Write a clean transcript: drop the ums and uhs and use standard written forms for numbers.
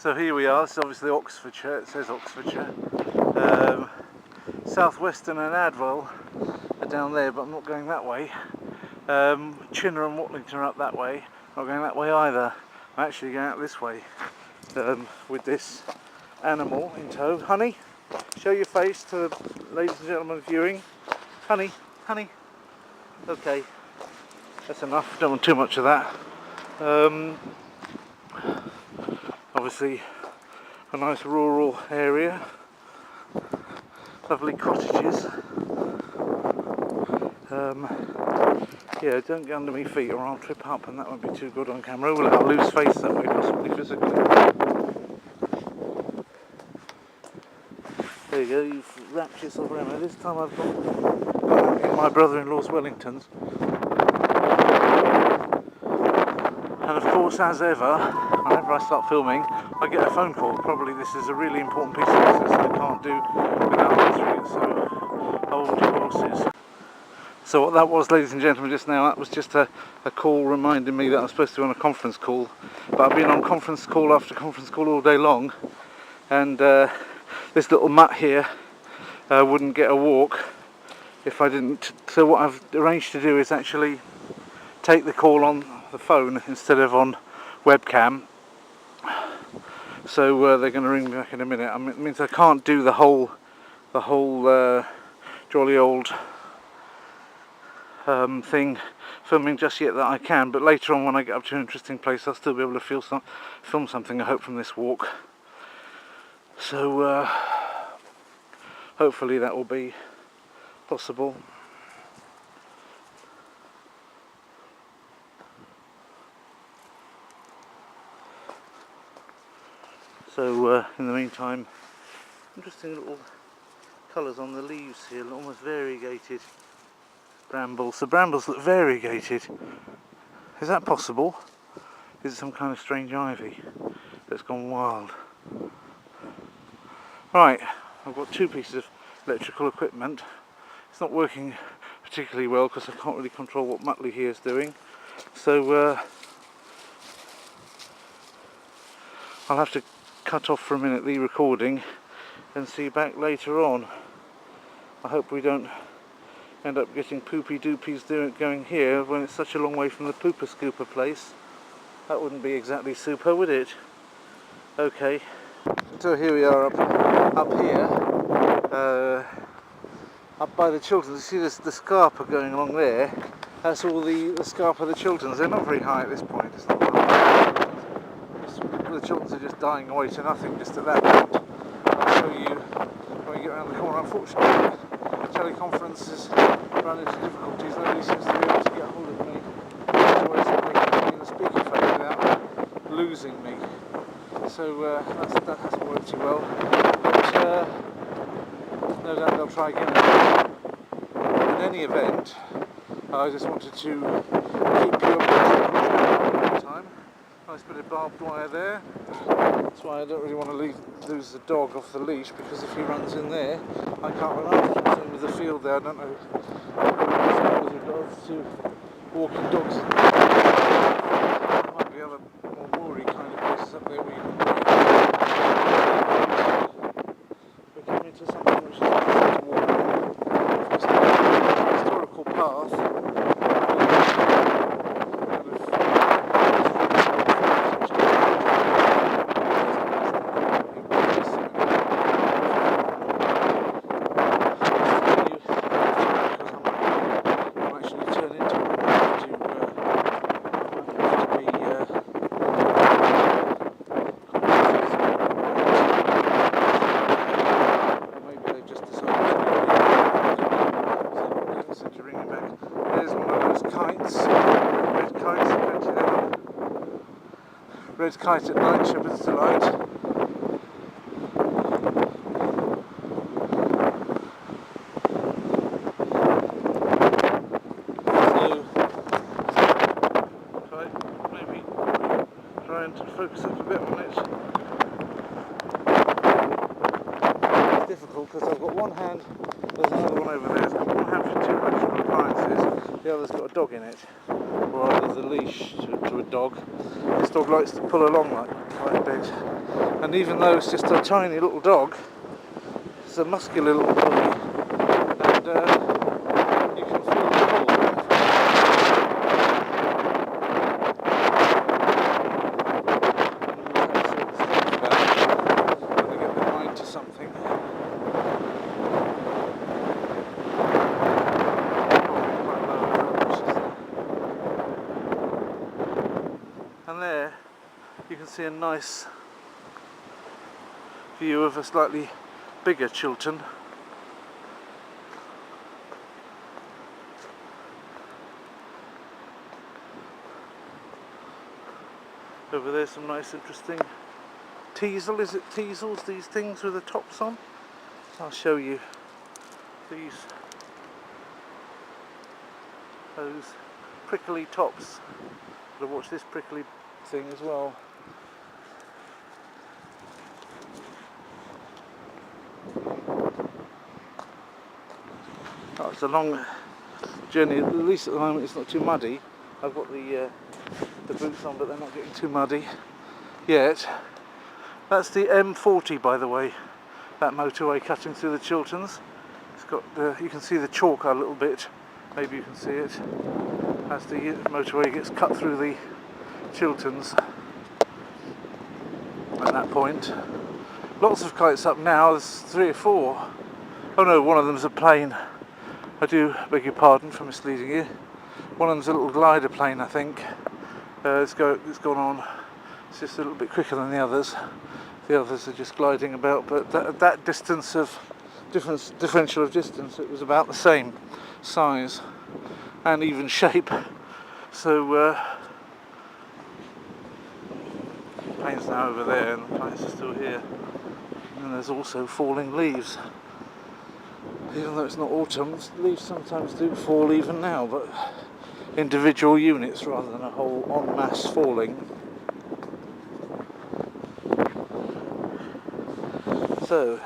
So here we are. It's obviously Oxfordshire. It says Oxfordshire. Southwestern and Adwell are down there, but I'm not going that way. Chinner and Watlington are up that way. Not going that way either. I'm actually going out this way with this animal in tow. Honey, show your face to the ladies and gentlemen viewing. Honey, honey. Okay, that's enough. Don't want too much of that. Obviously a nice rural area, lovely cottages. Yeah, don't get under my feet or I'll trip up and that won't be too good on camera. Well, I'll lose face that way, possibly physically. There you go, you've wrapped yourself around me. This time I've got in my brother-in-law's Wellingtons. And of course, as ever, whenever I start filming, I get a phone call. Probably this is a really important piece of business I can't do without answering it, so hold your horses. So what that was, ladies and gentlemen, just now, that was just a call reminding me that I'm supposed to be on a conference call. But I've been on conference call after conference call all day long, and this little mutt here wouldn't get a walk if I didn't. So what I've arranged to do is actually take the call on the phone instead of on webcam. So they're going to ring me back in a minute. It means I can't do the whole jolly old thing filming just yet that I can, but later on when I get up to an interesting place I'll still be able to film something, I hope, from this walk. So hopefully that will be possible. So in the meantime, interesting little colours on the leaves here, almost variegated brambles. The brambles look variegated. Is that possible? Is it some kind of strange ivy that's gone wild? Right, I've got two pieces of electrical equipment. It's not working particularly well because I can't really control what Muttley here is doing. So I'll have to cut off for a minute the recording and see you back later on. I hope we don't end up getting poopy doopies going here when it's such a long way from the pooper scooper place. That wouldn't be exactly super, would it? Okay, so here we are up here, up by the Chilterns. You see this, the scarpa going along there. That's all the scarpa of the Chilterns. They're not very high at this point. It's not the Chilterns are just dying away to nothing just at that point. I'll show you when we get around the corner. Unfortunately, teleconference is run into difficulties. Nobody seems to be able to get hold of me. Otherwise, they can be in the speakerphone without losing me. So that hasn't worked too well. But no doubt they'll try again. In any event, I just wanted to keep you updated all the time. Nice bit of barbed wire there. That's why I don't really want to lose the dog off the leash, because if he runs in there, I can't run after him. Same with the field there. I don't know if you've got to walking dogs. There might be other more moory kind of places up there where you we're coming into something which is easy to walk on. It's a historical path. Red kite at night, Shepherd's Delight. So, maybe try and focus up a bit on it. It's difficult because I've got one hand, there's another one over there, it's got one hand for two electrical appliances, the other's got a dog in it, or there's a leash to a dog. This dog likes to pull along like quite a bit. And even though it's just a tiny little dog, it's a muscular little doggy, and you can feel the pull. Got to get the mind to something. And there you can see a nice view of a slightly bigger Chiltern. Over there some nice interesting teasel, is it teasels, these things with the tops on? I'll show you these, those prickly tops. Gotta watch this prickly thing as well. Oh, it's a long journey, at least at the moment it's not too muddy. I've got the boots on, but they're not getting too muddy yet. That's the M40, by the way, that motorway cutting through the Chilterns. It's got you can see the chalk a little bit, maybe you can see it, as the motorway gets cut through the Chilterns at that point. Lots of kites up now, there's 3 or 4. Oh no, one of them's a plane. I do beg your pardon for misleading you. One of them's a little glider plane, I think. It's gone on. It's just a little bit quicker than the others. The others are just gliding about, but that distance of differential of distance, it was about the same size and even shape. So the plane's now over there, and the planes are still here. And there's also falling leaves. Even though it's not autumn, leaves sometimes do fall even now, but individual units rather than a whole en masse falling. So